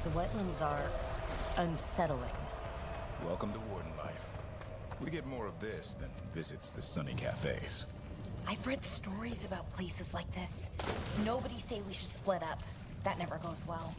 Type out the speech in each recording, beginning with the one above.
The wetlands are unsettling. Welcome to Warden life. We get more of this than visits to sunny cafes. I've read stories about places like this. Nobody say we should split up. That never goes well.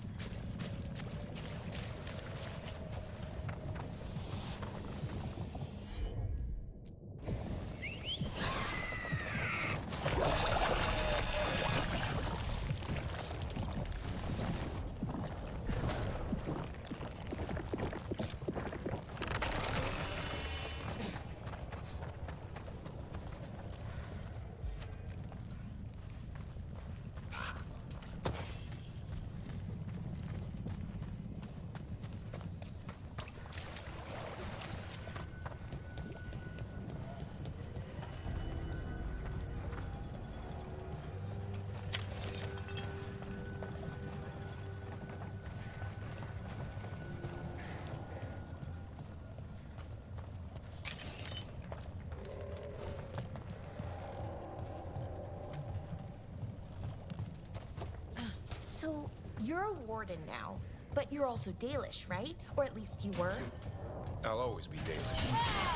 So, you're a warden now, but you're also Dalish, right? Or at least you were? I'll always be Dalish.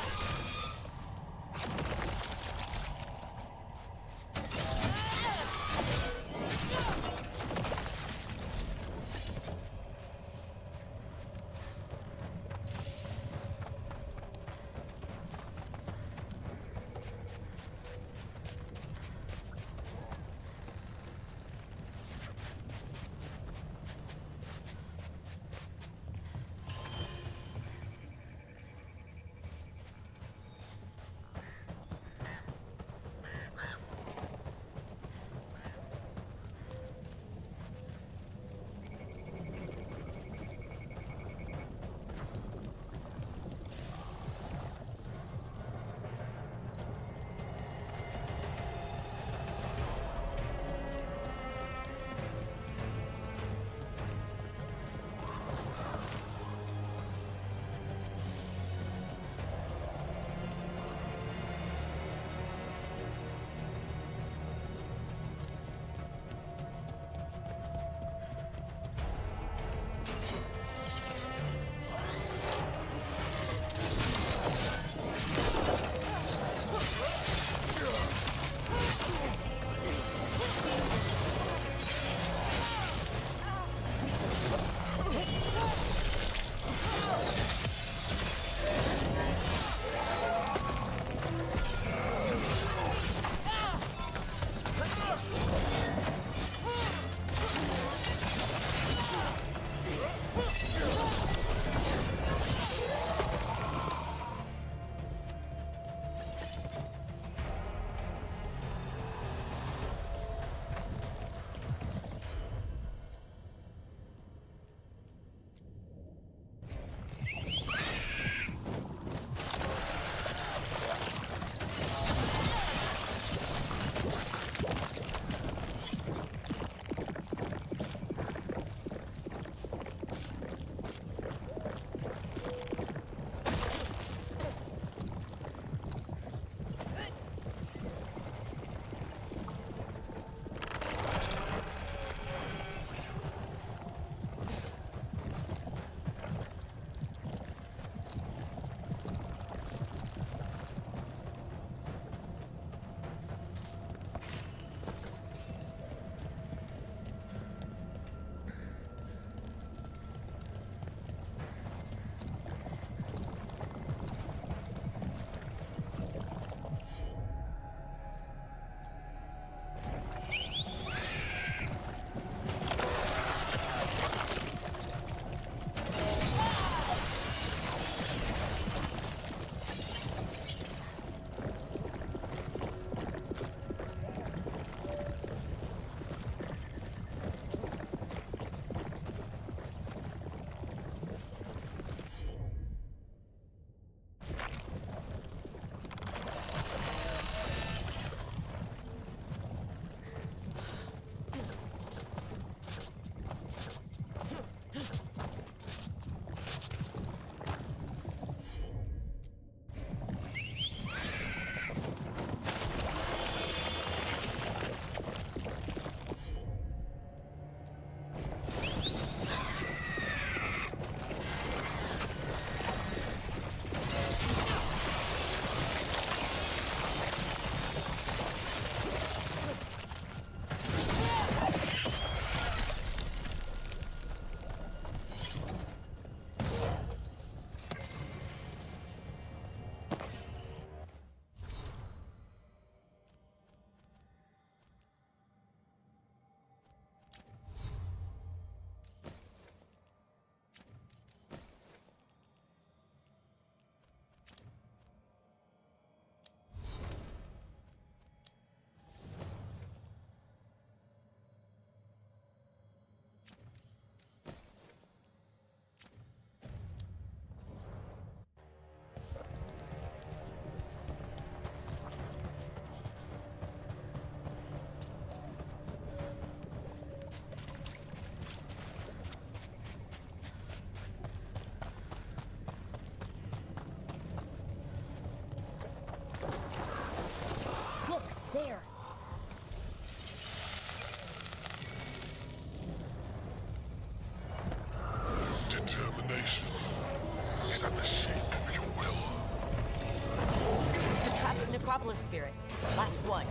Necropolis spirit. Last one.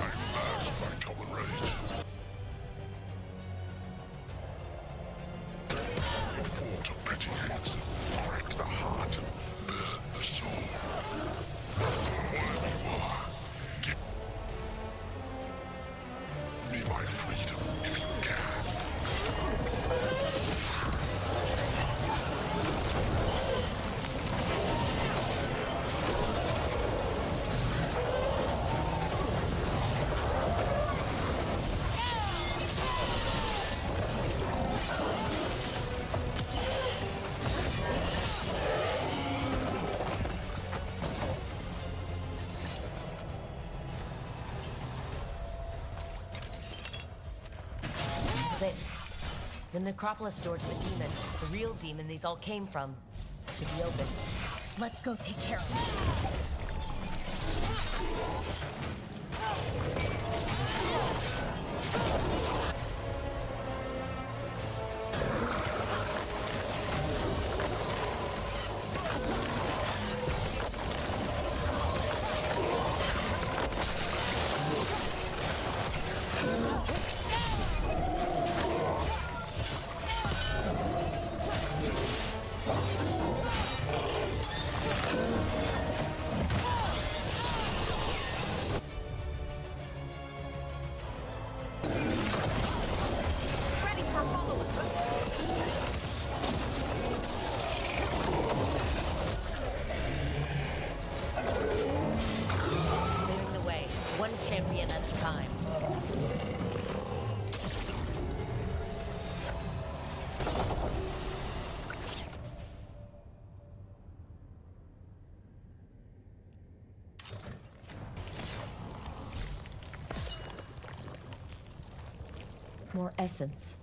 I mask my common rage. Your forms of pretty hands crack the heart and burn the soul. Whatever you are, give me my freedom if you can. That's it. The Necropolis door to the demon, the real demon these all came from, should be open. Let's go take care of it. Clearing the way, one champion at a time. More essence.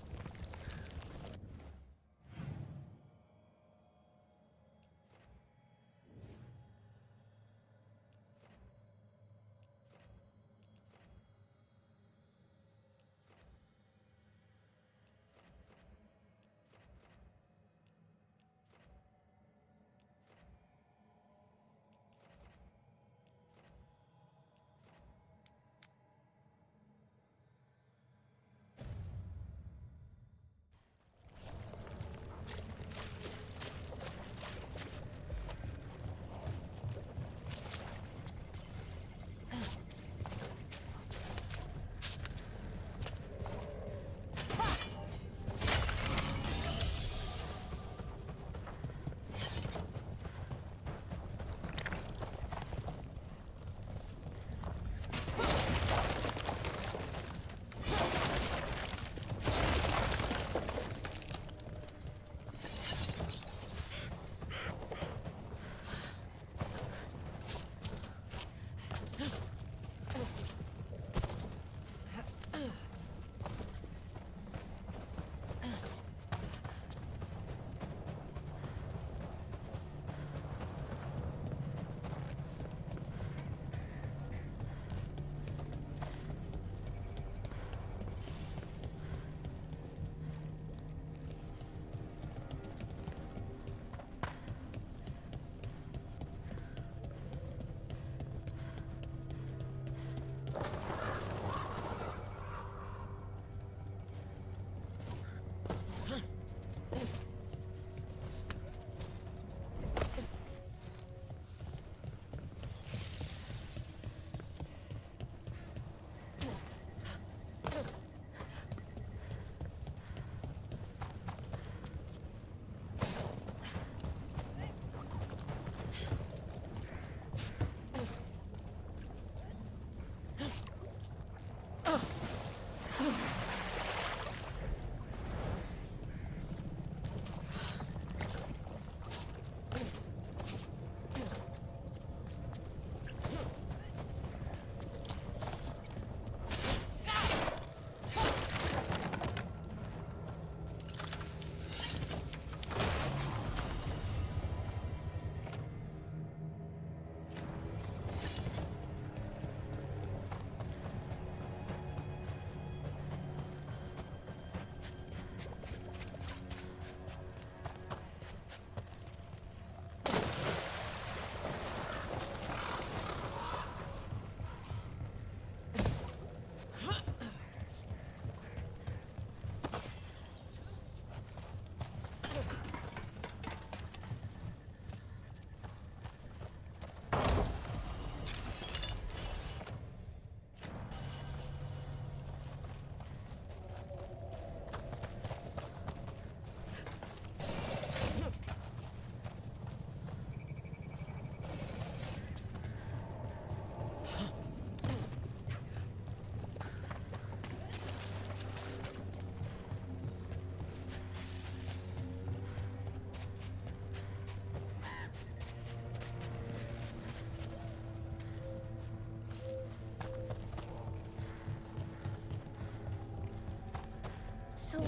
So,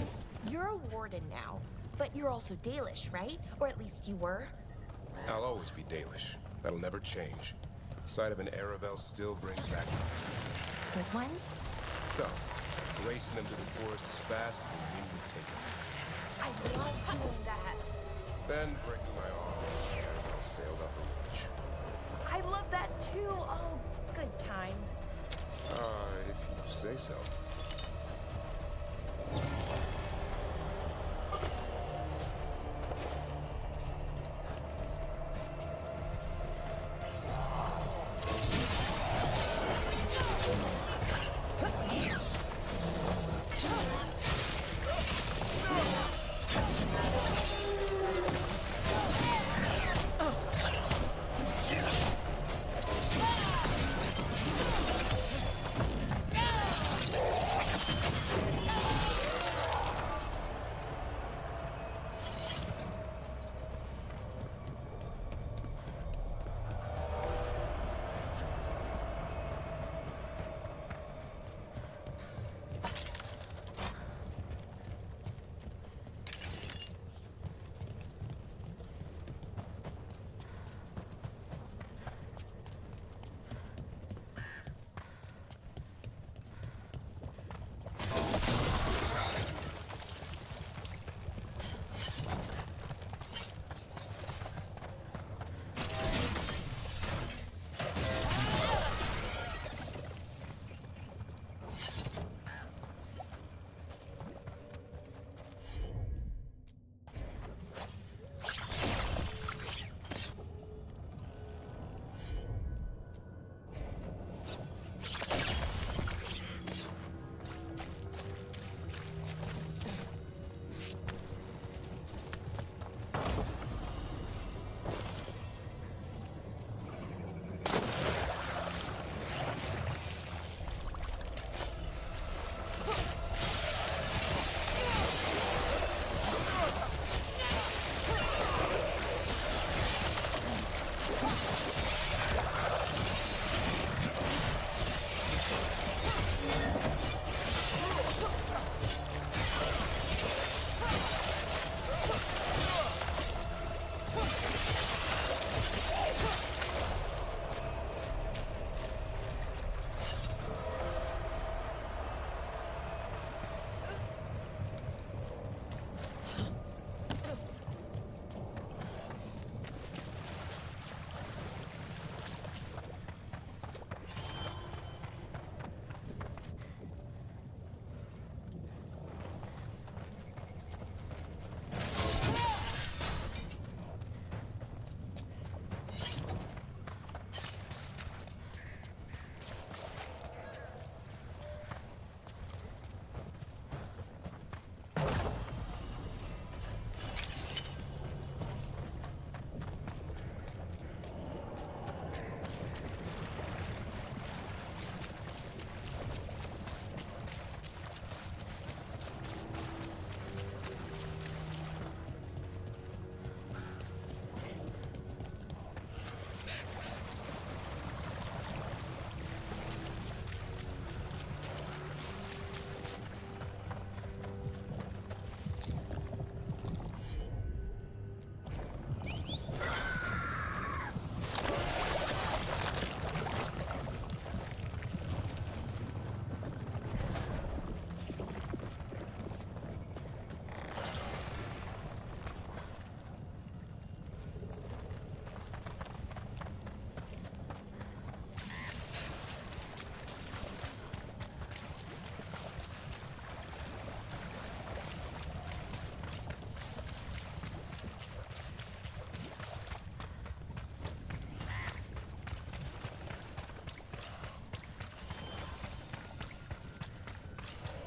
you're a warden now, but you're also Dalish, right? Or at least you were? I'll always be Dalish. That'll never change. Sight of an Aravel still brings back memories. Good ones? So, racing them to the forest as fast as the wind would take us. I love doing that. Then, breaking my arm, the Aravel sailed up the ridge. I love that too. Oh, good times. If you say so.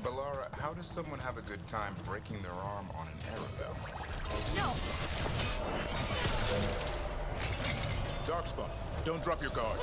Balara, how does someone have a good time breaking their arm on an Aravel? No! Darkspawn, don't drop your guard.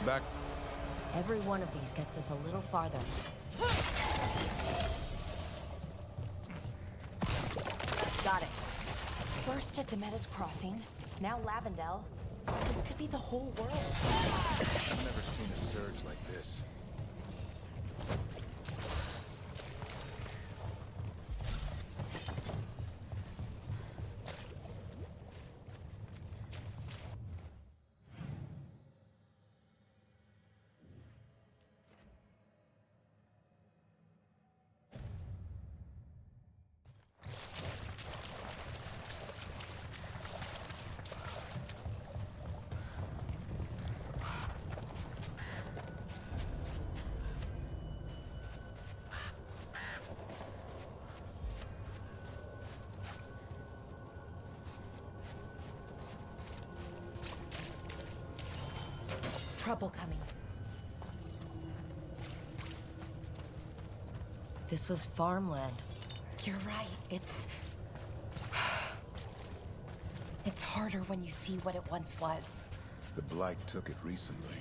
back. Every one of these gets us a little farther. Got it. First at Demetta's Crossing, now Lavendel. This could be the whole world. I've never seen a surge like this. Trouble coming. This was farmland. You're right. It's harder when you see what it once was. The Blight took it recently.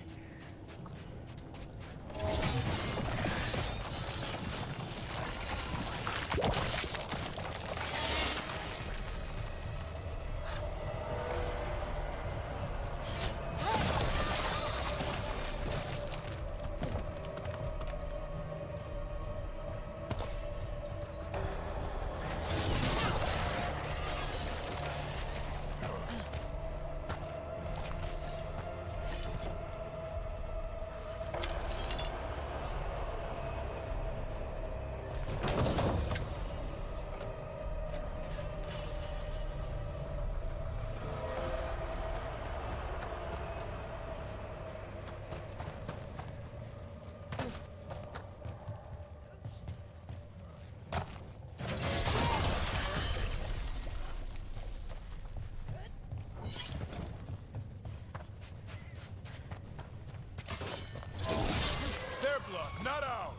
Their blood, not ours!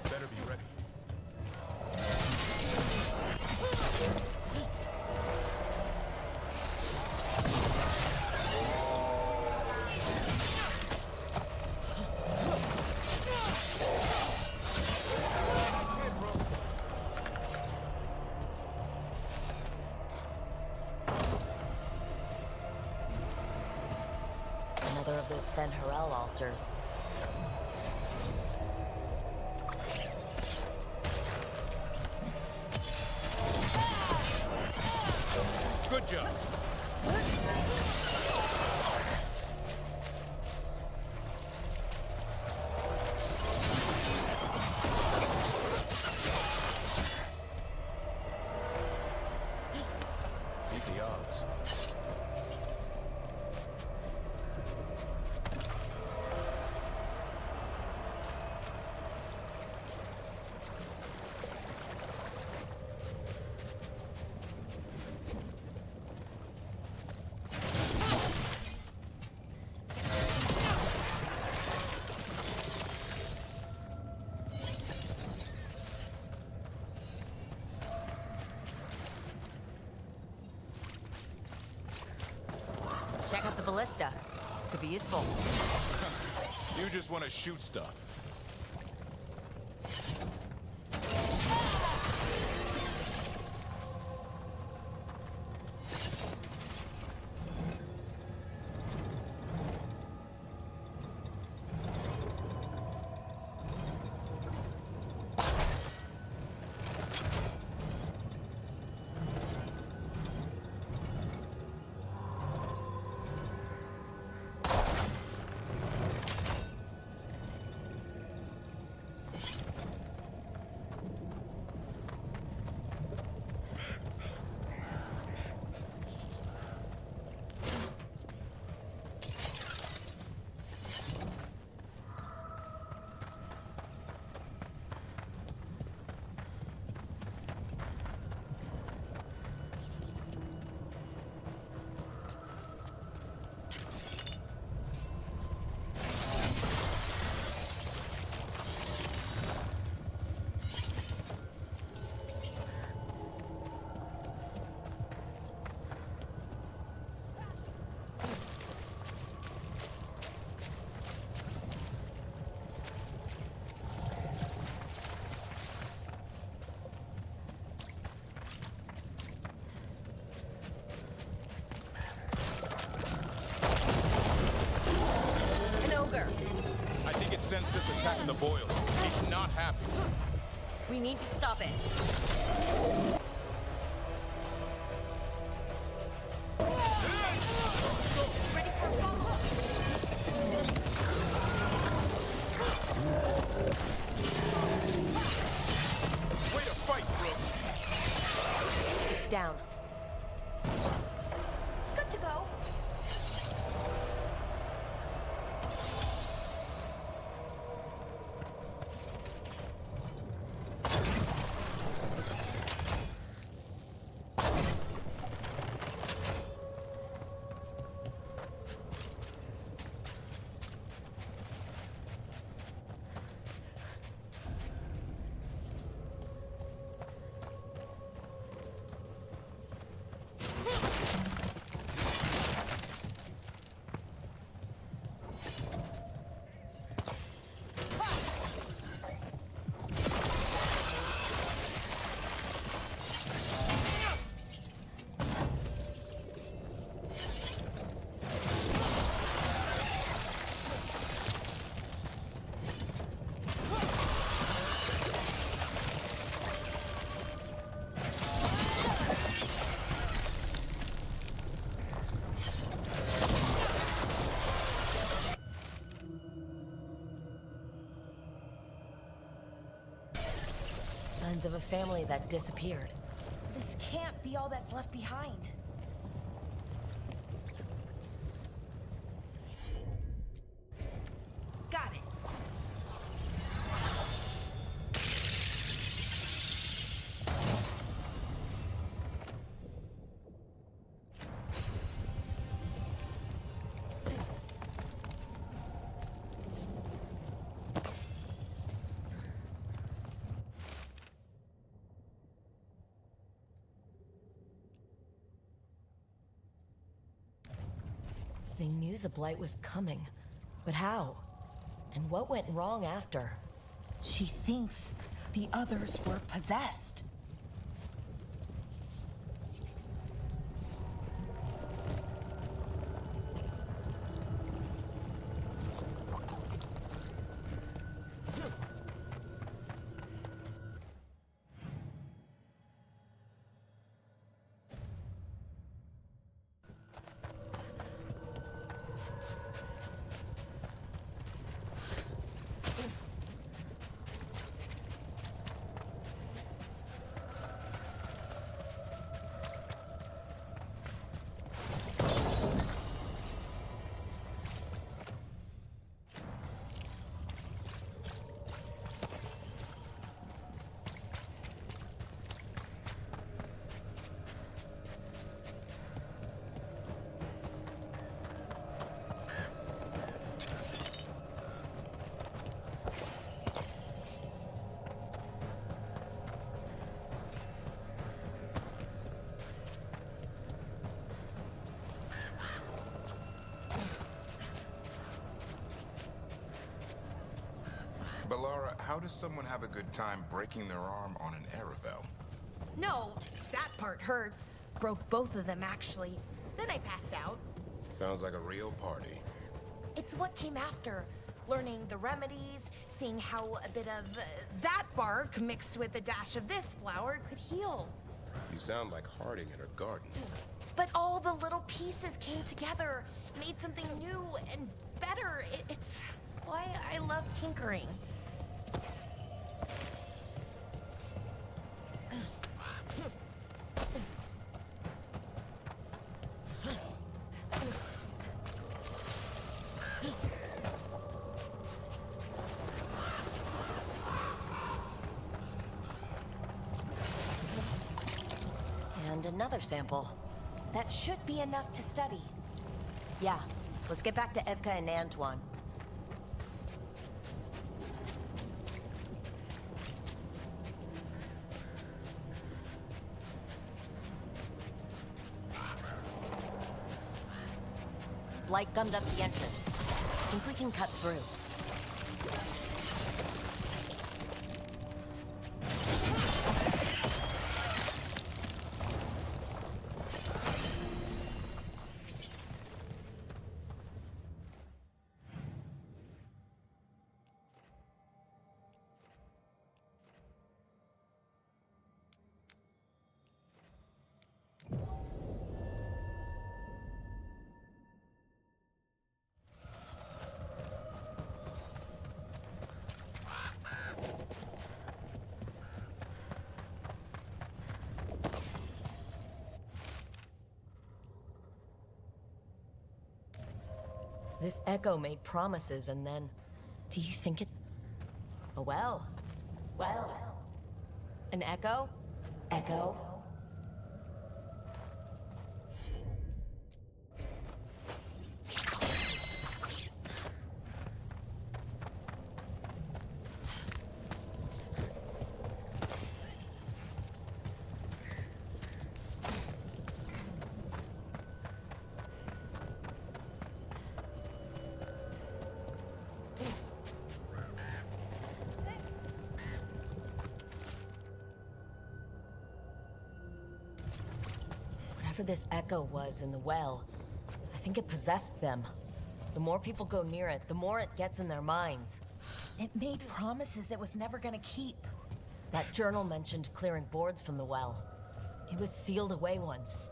Better be ready. Another of those Fen'Harel altars. Good job. Beat the odds. Check out the ballista. Could be useful. You just want to shoot stuff. attacking the boils. It's not happy. We need to stop it. Ready for a follow-up? Way to fight, Brooke. It's down. Good to go. Signs of a family that disappeared. This can't be all that's left behind. Got it. They knew the blight was coming, but how? And what went wrong after? She thinks the others were possessed. Balara, how does someone have a good time breaking their arm on an Aravel? No, that part hurt. Broke both of them, actually. Then I passed out. Sounds like a real party. It's what came after. Learning the remedies, seeing how a bit of that bark mixed with a dash of this flower could heal. You sound like Harding in her garden. But all the little pieces came together, made something new and better. It's why I love tinkering. And another sample. That should be enough to study. Yeah, let's get back to Evka and Antoine. Blight gummed up the entrance. Think we can cut through. This echo made promises and then... Do you think it... A well? Well. An echo? Echo? Whatever this echo was in the well, I think it possessed them. The more people go near it, the more it gets in their minds. It made promises it was never gonna keep. That journal mentioned clearing boards from the well. It was sealed away once.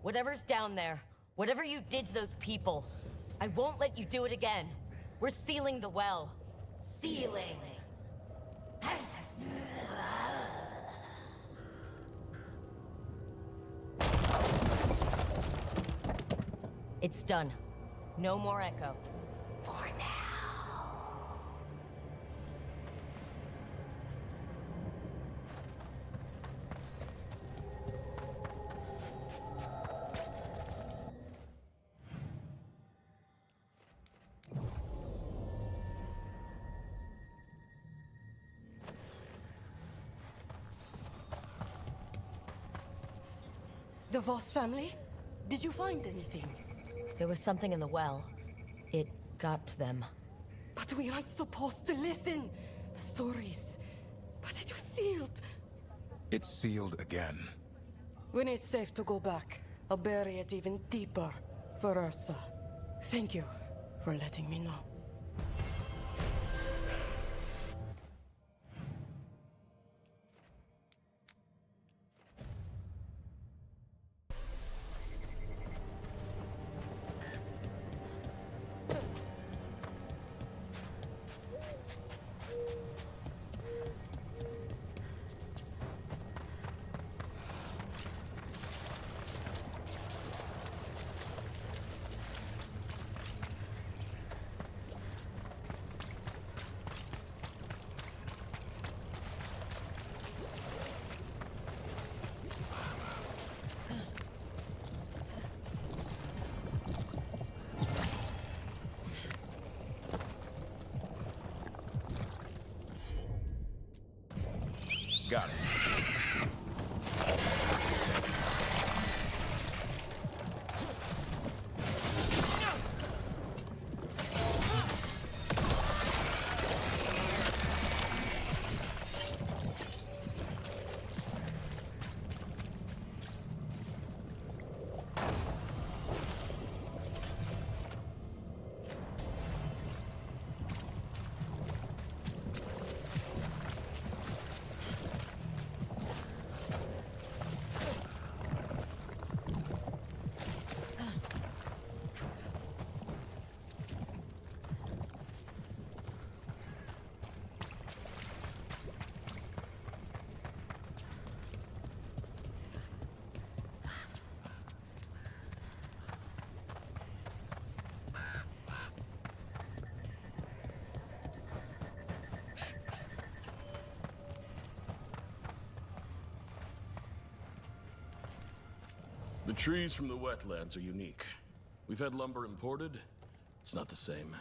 Whatever's down there, whatever you did to those people, I won't let you do it again. We're sealing the well. Sealing. It's done. No more echo. For now. The Voss family? Did you find anything? There was something in the well. It got to them. But we aren't supposed to listen. The stories. But it was sealed. It's sealed again. When it's safe to go back, I'll bury it even deeper for Ursa. Thank you for letting me know. Got it. The trees from the wetlands are unique. We've had lumber imported. It's not the same.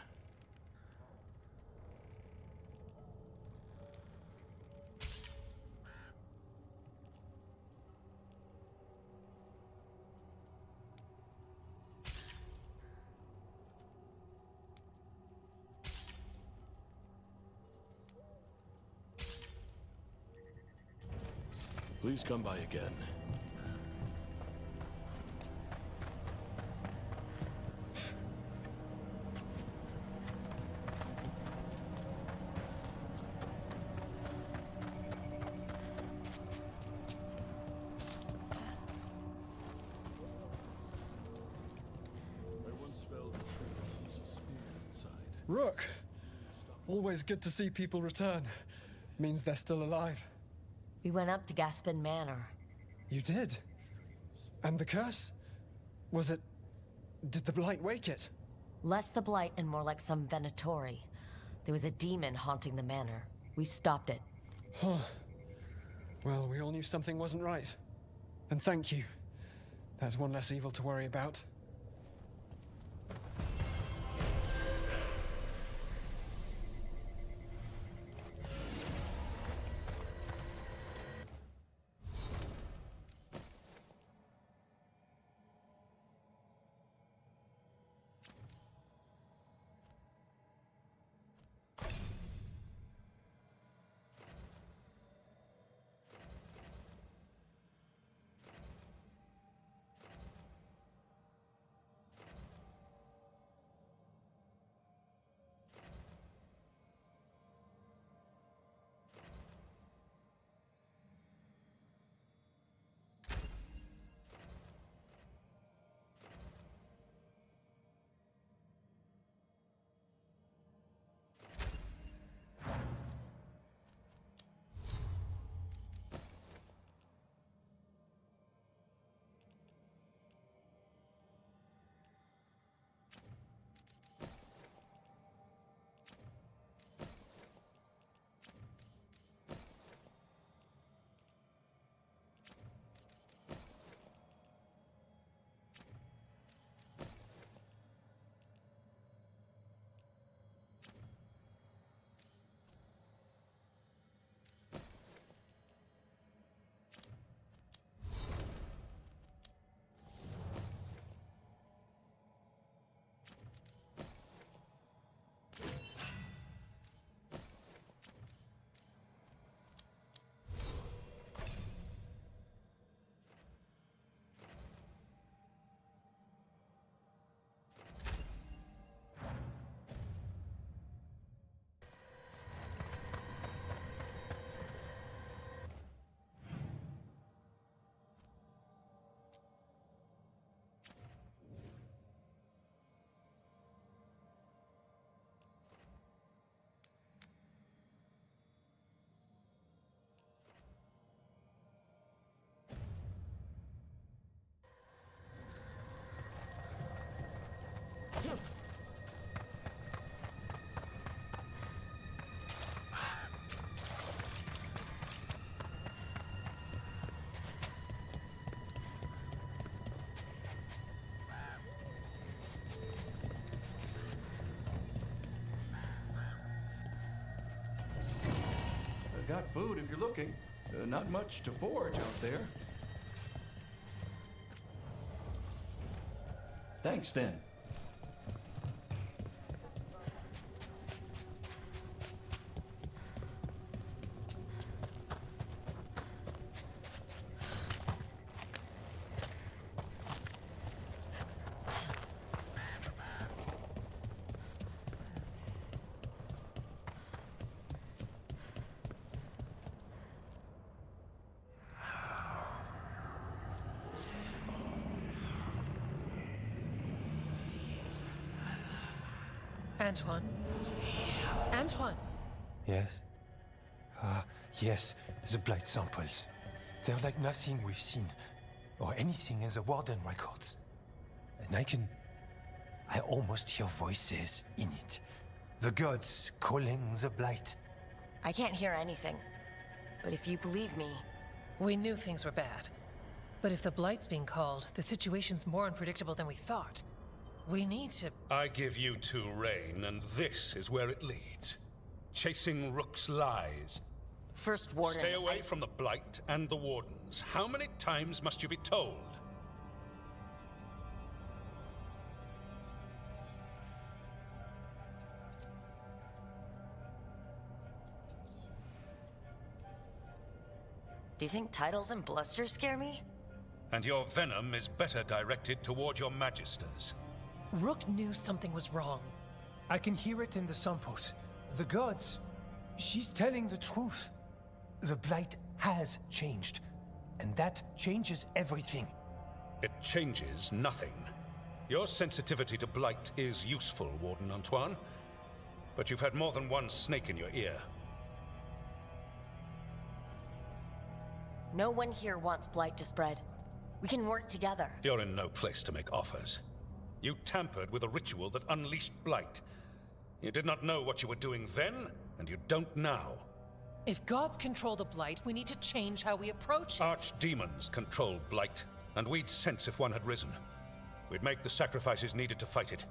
Please come by again. Rook! Always good to see people return. Means they're still alive. We went up to Gaspin Manor. You did? And the curse? Was it... Did the blight wake it? Less the blight and more like some Venatori. There was a demon haunting the manor. We stopped it. Huh. Well, we all knew something wasn't right. And thank you. That's one less evil to worry about. Got food if you're looking. Not much to forage out there. Thanks, then. Antoine? Antoine? Yes? Yes, the blight samples. They're like nothing we've seen, or anything in the Warden records. And I almost hear voices in it. The gods calling the blight. I can't hear anything. But if you believe me... We knew things were bad. But if the blight's being called, the situation's more unpredictable than we thought. We need to... I give you two reign, and this is where it leads. Chasing Rook's lies. First Warden... Stay away from the Blight and the Wardens. How many times must you be told? Do you think titles and bluster scare me? And your venom is better directed toward your magisters. Rook knew something was wrong. I can hear it in the samples. The gods. She's telling the truth. The blight has changed. And that changes everything. It changes nothing. Your sensitivity to blight is useful, Warden Antoine. But you've had more than one snake in your ear. No one here wants blight to spread. We can work together. You're in no place to make offers. You tampered with a ritual that unleashed blight. You did not know what you were doing then, and you don't now. If gods control the blight, we need to change how we approach it. Archdemons control blight, and we'd sense if one had risen. We'd make the sacrifices needed to fight it.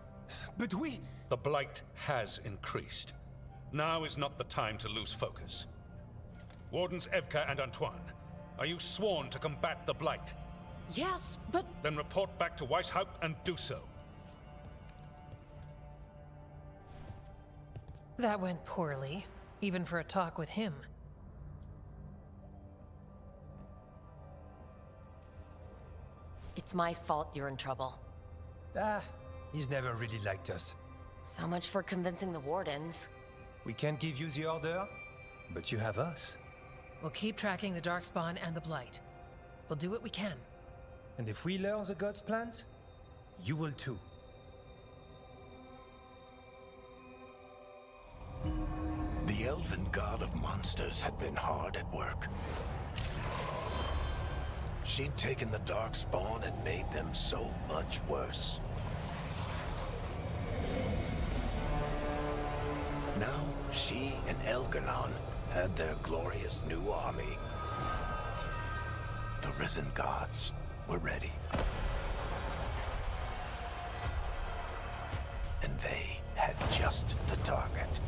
But we... The blight has increased. Now is not the time to lose focus. Wardens Evka and Antoine, are you sworn to combat the blight? Yes, but... Then report back to Weishaupt and do so. That went poorly, even for a talk with him. It's my fault you're in trouble. Ah, he's never really liked us. So much for convincing the wardens. We can't give you the order, but you have us. We'll keep tracking the Darkspawn and the Blight. We'll do what we can. And if we learn the gods' plans, you will too. The elven god of monsters had been hard at work. She'd taken the Darkspawn and made them so much worse. Now, she and Elgar'nan had their glorious new army. The risen gods were ready. And they had just the target.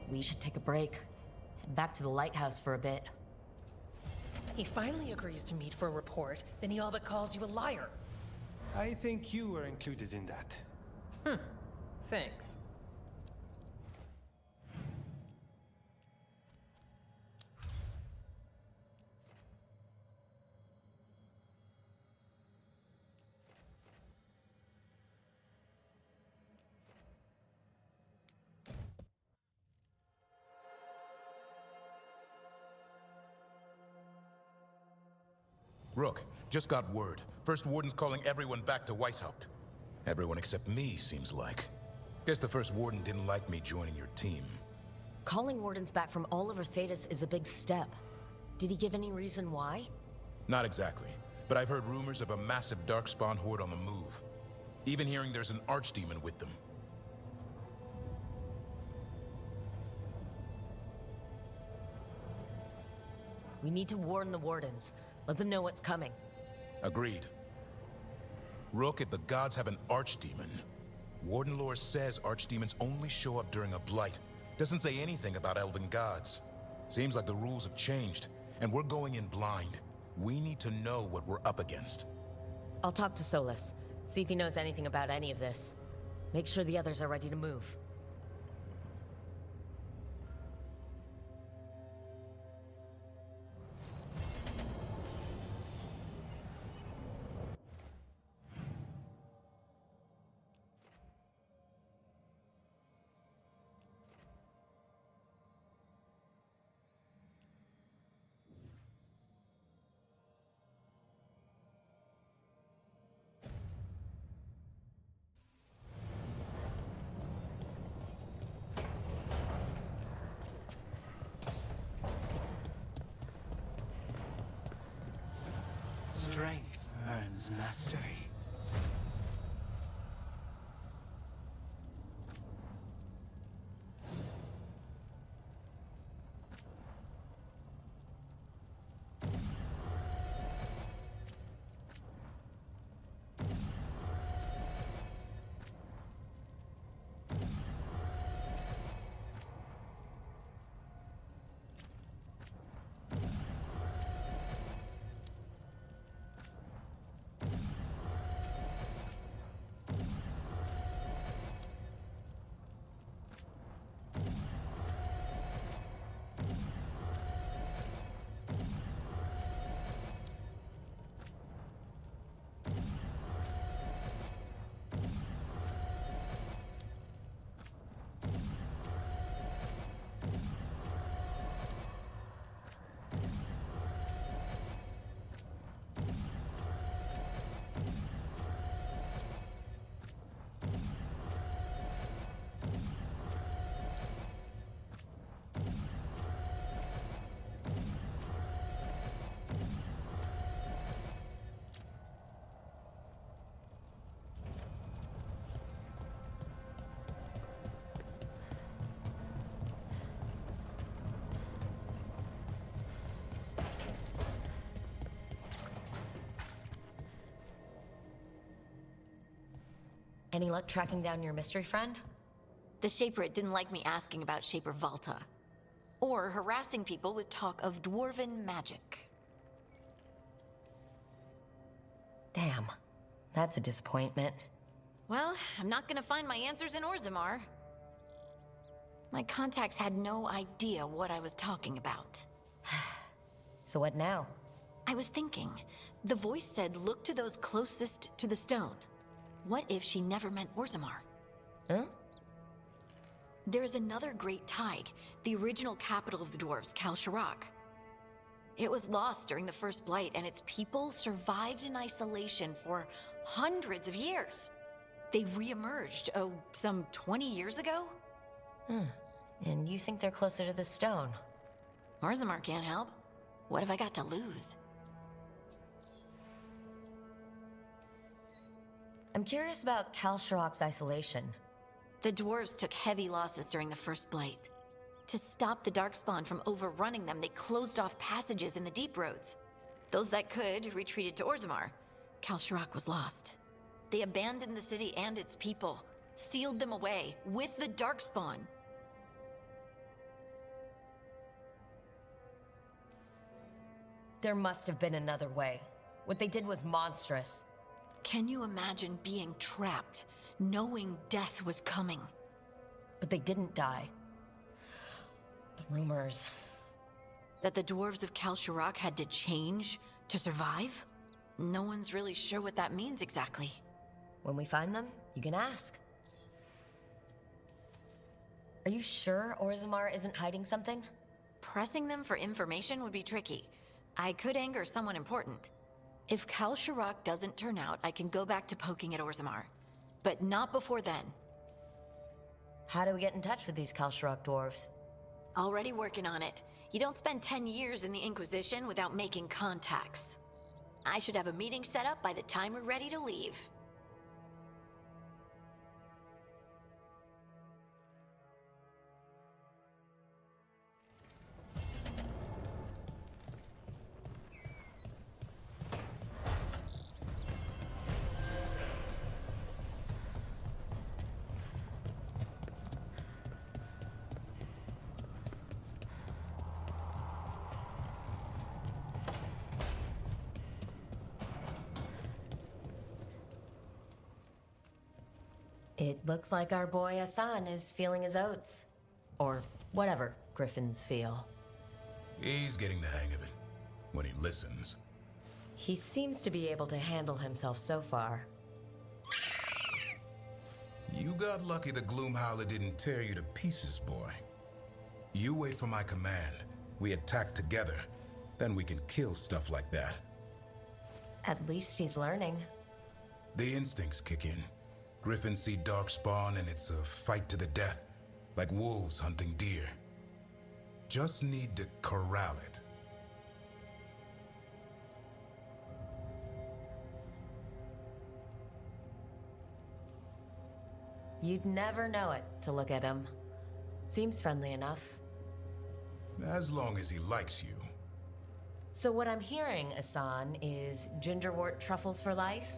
We should take a break. Head back to the lighthouse for a bit. He finally agrees to meet for a report, then he all but calls you a liar. I think you were included in that. Thanks. Rook, just got word. First Warden's calling everyone back to Weishaupt. Everyone except me, seems like. Guess the First Warden didn't like me joining your team. Calling wardens back from all over Thedas is a big step. Did he give any reason why? Not exactly, but I've heard rumors of a massive Darkspawn horde on the move. Even hearing there's an archdemon with them. We need to warn the wardens. Let them know what's coming. Agreed. Rook, if the gods have an archdemon, Warden lore says archdemons only show up during a blight. Doesn't say anything about elven gods. Seems like the rules have changed, and we're going in blind. We need to know what we're up against. I'll talk to Solus, see if he knows anything about any of this. Make sure the others are ready to move. Strength earns mastery. Any luck tracking down your mystery friend? The Shaper didn't like me asking about Shaper Valta, or harassing people with talk of dwarven magic. Damn, that's a disappointment. Well, I'm not gonna find my answers in Orzammar. My contacts had no idea what I was talking about. So what now? I was thinking, the voice said look to those closest to the stone. What if she never meant Orzammar? Huh? There is another great tide, the original capital of the dwarves, Kalsharak. It was lost during the First Blight, and its people survived in isolation for hundreds of years. They re-emerged, some 20 years ago? And you think they're closer to the stone? Orzammar can't help. What have I got to lose? I'm curious about Kalsharak's isolation. The dwarves took heavy losses during the First Blight. To stop the Darkspawn from overrunning them, they closed off passages in the deep roads. Those that could retreated to Orzammar. Kalsharak was lost. They abandoned the city and its people, sealed them away with the Darkspawn. There must have been another way. What they did was monstrous. Can you imagine being trapped, knowing death was coming? But they didn't die. The rumors. That the dwarves of Kalsharak had to change to survive? No one's really sure what that means exactly. When we find them, you can ask. Are you sure Orzammar isn't hiding something? Pressing them for information would be tricky. I could anger someone important. If Kalsharak doesn't turn out, I can go back to poking at Orzammar. But not before then. How do we get in touch with these Kalsharak dwarves? Already working on it. You don't spend 10 years in the Inquisition without making contacts. I should have a meeting set up by the time we're ready to leave. It looks like our boy Hassan is feeling his oats. Or whatever griffins feel. He's getting the hang of it. When he listens. He seems to be able to handle himself so far. You got lucky the Gloomhowler didn't tear you to pieces, boy. You wait for my command. We attack together. Then we can kill stuff like that. At least he's learning. The instincts kick in. Griffins see Darkspawn and it's a fight to the death, like wolves hunting deer. Just need to corral it. You'd never know it to look at him. Seems friendly enough. As long as he likes you. So what I'm hearing, Hassan, is gingerwort truffles for life?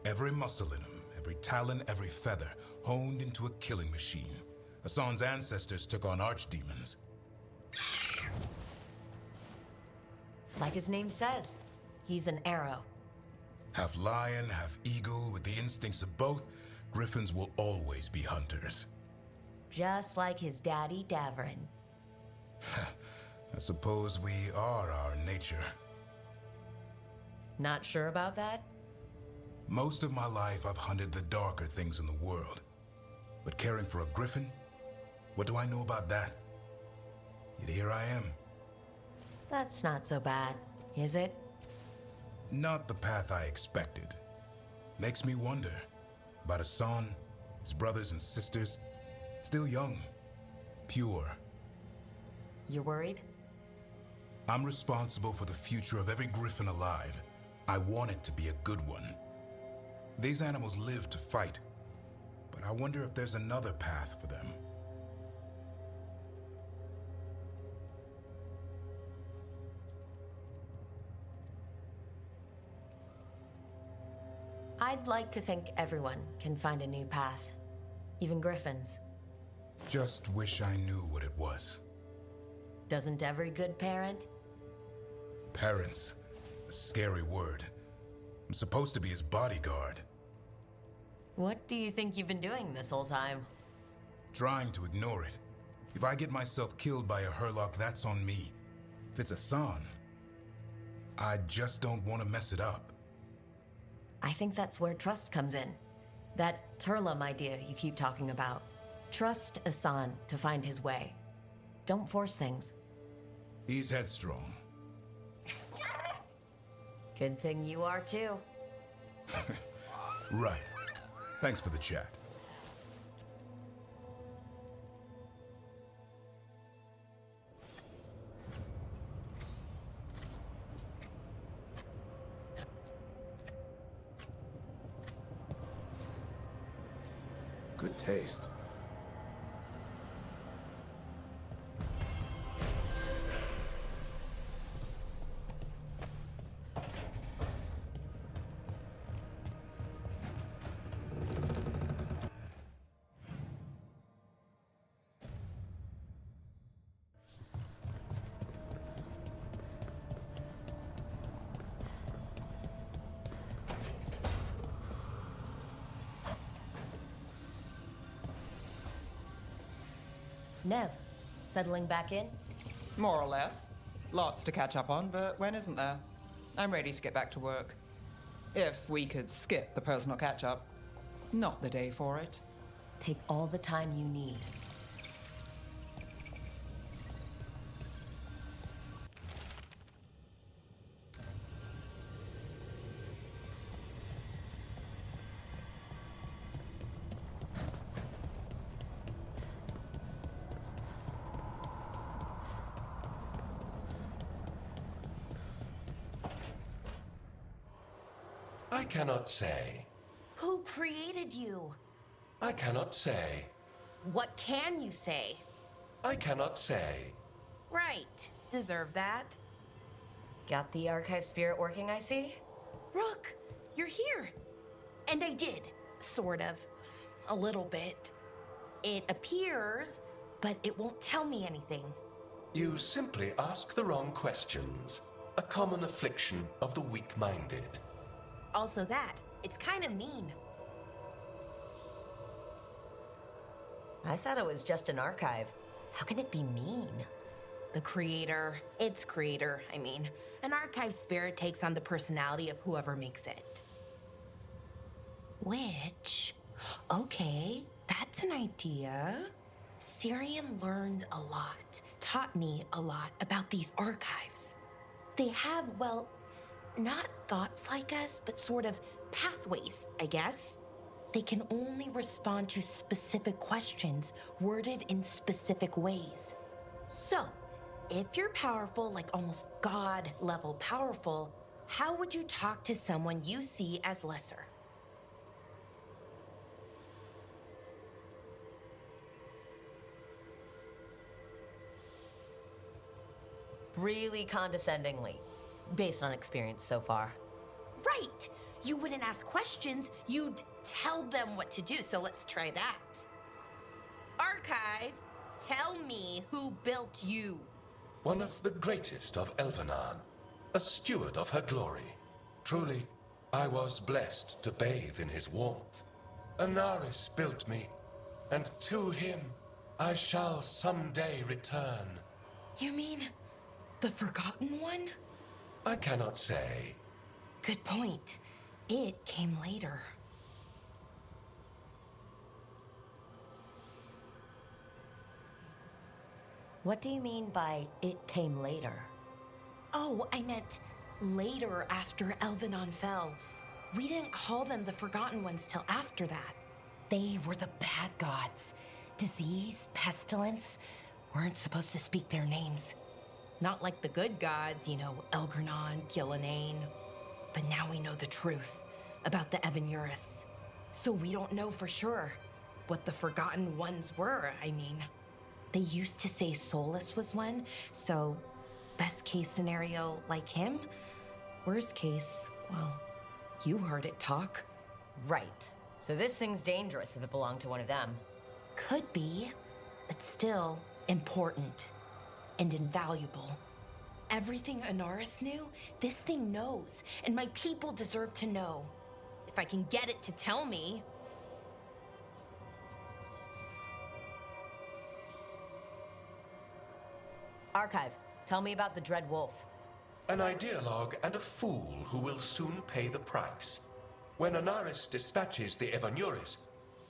Every muscle in him, every talon, every feather, honed into a killing machine. Hassan's ancestors took on archdemons. Like his name says, he's an arrow. Half lion, half eagle, with the instincts of both, griffins will always be hunters. Just like his daddy, Davrin. I suppose we are our nature. Not sure about that? Most of my life, I've hunted the darker things in the world. But caring for a griffin? What do I know about that? Yet here I am. That's not so bad, is it? Not the path I expected. Makes me wonder about Hassan, his brothers and sisters. Still young, pure. You're worried? I'm responsible for the future of every griffin alive. I want it to be a good one. These animals live to fight, but I wonder if there's another path for them. I'd like to think everyone can find a new path. Even Griffins. Just wish I knew what it was. Doesn't every good parent? Parents. A scary word. I'm supposed to be his bodyguard. What do you think you've been doing this whole time? Trying to ignore it. If I get myself killed by a Herlock, that's on me. If it's Hassan, I just don't want to mess it up. I think that's where trust comes in. That Turlum idea you keep talking about. Trust Hassan to find his way. Don't force things. He's headstrong. Good thing you are too. Right. Thanks for the chat. Good taste. Nev, settling back in? More or less. Lots to catch up on, but when isn't there? I'm ready to get back to work. If we could skip the personal catch-up. Not the day for it. Take all the time you need. I cannot say. Who created you? I cannot say. What can you say? I cannot say. Right. Deserve that. Got the archive spirit working, I see? Rook, you're here. And I did. Sort of. A little bit. It appears, but it won't tell me anything. You simply ask the wrong questions. A common affliction of the weak-minded. Also that, it's kind of mean. I thought it was just an archive. How can it be mean? The creator, its creator, I mean. An archive spirit takes on the personality of whoever makes it. Which, okay, that's an idea. Syrian learned a lot, taught me a lot about these archives. They have, well, not thoughts like us, but sort of pathways, I guess. They can only respond to specific questions worded in specific ways. So, if you're powerful, like almost God-level powerful, how would you talk to someone you see as lesser? Really condescendingly. Based on experience so far. Right! You wouldn't ask questions, you'd tell them what to do, so let's try that. Archive, tell me who built you. One of the greatest of Elvenan, a steward of her glory. Truly, I was blessed to bathe in his warmth. Anaris built me, and to him I shall someday return. You mean the Forgotten One? I cannot say. Good point. It came later. What do you mean by it came later? Oh, I meant later after Elvenon fell. We didn't call them the Forgotten Ones till after that. They were the bad gods. Disease, pestilence, weren't supposed to speak their names. Not like the good gods, you know, Elgernon, Gillenane. But now we know the truth about the Evanurus. So we don't know for sure what the Forgotten Ones were, I mean. They used to say Solus was one, so best case scenario like him. Worst case, well, you heard it talk. Right. So this thing's dangerous if it belonged to one of them. Could be, but still important and invaluable. Everything Anaris knew, this thing knows, and my people deserve to know. If I can get it to tell me. Archive, tell me about the Dread Wolf. An ideologue and a fool who will soon pay the price. When Anaris dispatches the Evanuris,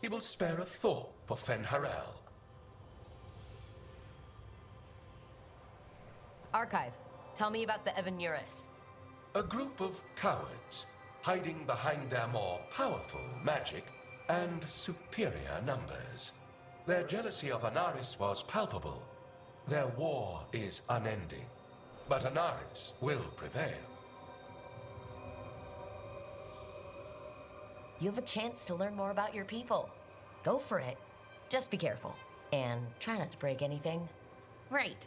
he will spare a thought for Fen'Harel. Archive, tell me about the Evanuris. A group of cowards, hiding behind their more powerful magic and superior numbers. Their jealousy of Anaris was palpable. Their war is unending, but Anaris will prevail. You have a chance to learn more about your people. Go for it. Just be careful. And try not to break anything. Right.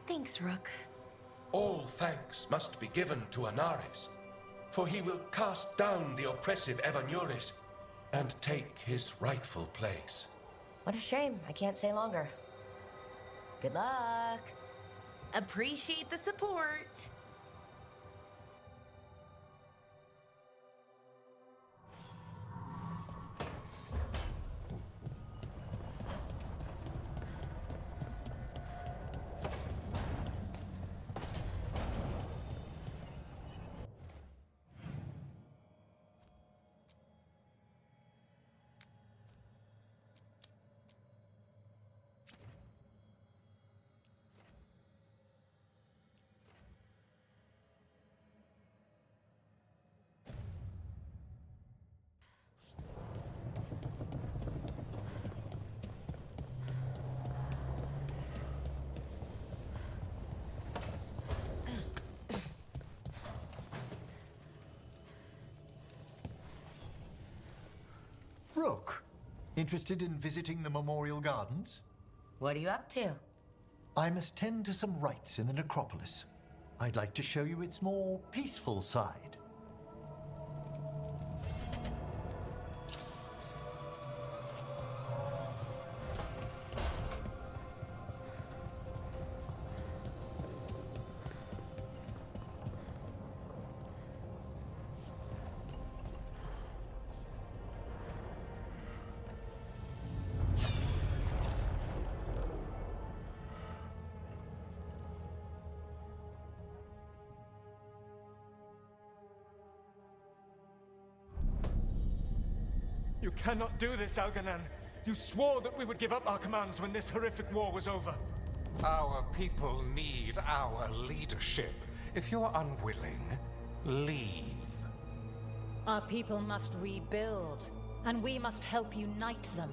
Thanks, Rook. All thanks must be given to Anaris, for he will cast down the oppressive Evanuris and take his rightful place. What a shame. I can't stay longer. Good luck. Appreciate the support. Rook, interested in visiting the Memorial Gardens? What are you up to? I must tend to some rites in the necropolis. I'd like to show you its more peaceful side. You cannot do this, Algernon. You swore that we would give up our commands when this horrific war was over. Our people need our leadership. If you're unwilling, leave. Our people must rebuild, and we must help unite them.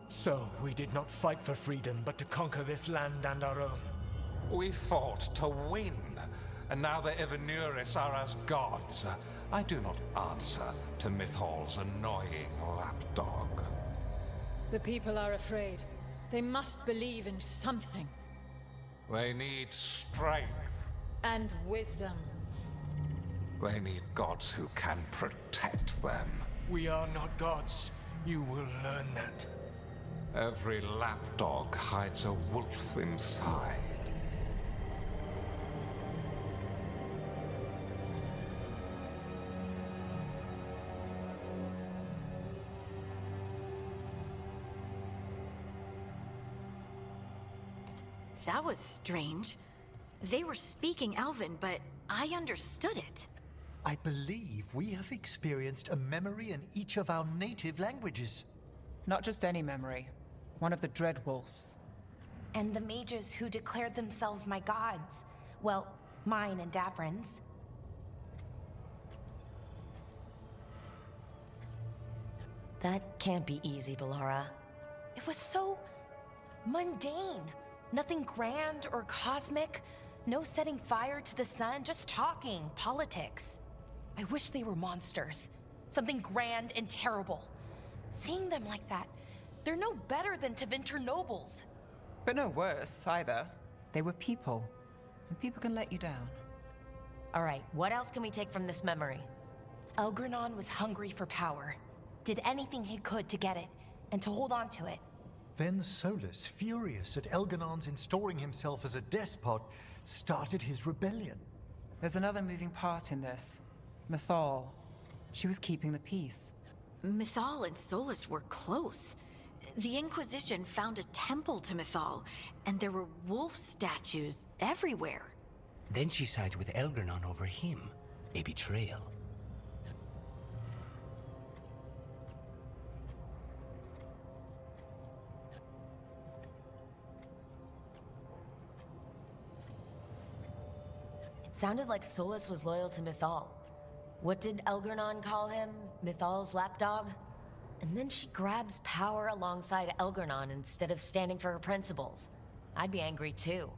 So, we did not fight for freedom, but to conquer this land and our own. We fought to win, and now the Evanuris are as gods. I do not answer to Mythal's annoying lapdog. The people are afraid. They must believe in something. They need strength. And wisdom. They need gods who can protect them. We are not gods. You will learn that. Every lapdog hides a wolf inside. That was strange. They were speaking Elven, but I understood it. I believe we have experienced a memory in each of our native languages. Not just any memory. One of the Dread Wolves. And the mages who declared themselves my gods. Well, mine and Davrin's. That can't be easy, Balara. It was so mundane. Nothing grand or cosmic. No setting fire to the sun, just talking, politics. I wish they were monsters. Something grand and terrible. Seeing them like that, they're no better than Tevinter nobles. But no worse, either. They were people. And people can let you down. All right, what else can we take from this memory? Elgranon was hungry for power. did anything he could to get it, and to hold on to it. Then Solus, furious at Elganon's installing himself as a despot, started his rebellion. There's another moving part in this. Mythal. She was keeping the peace. Mythal and Solus were close. The Inquisition found a temple to Mythal, and there were wolf statues everywhere. Then she sides with Elganon over him. A betrayal. It sounded like Solus was loyal to Mythal. What did Elgarnon call him? Mythal's lapdog? And then she grabs power alongside Elgarnon instead of standing for her principles. I'd be angry too.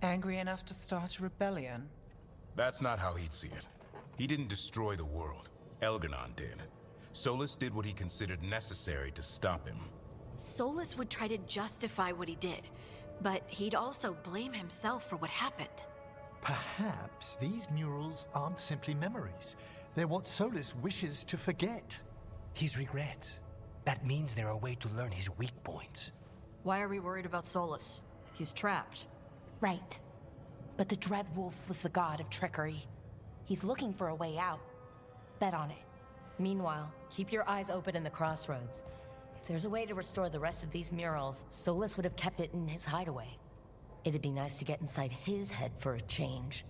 Angry enough to start a rebellion? That's not how he'd see it. He didn't destroy the world. Elgarnon did. Solus did what he considered necessary to stop him. Solus would try to justify what he did, but he'd also blame himself for what happened. Perhaps these murals aren't simply memories. They're what Solus wishes to forget. His regrets. That means they're a way to learn his weak points. Why are we worried about Solus? He's trapped. Right. But the Dread Wolf was the god of trickery. He's looking for a way out. Bet on it. Meanwhile, keep your eyes open in the crossroads. If there's a way to restore the rest of these murals, Solus would have kept it in his hideaway. It'd be nice to get inside his head for a change.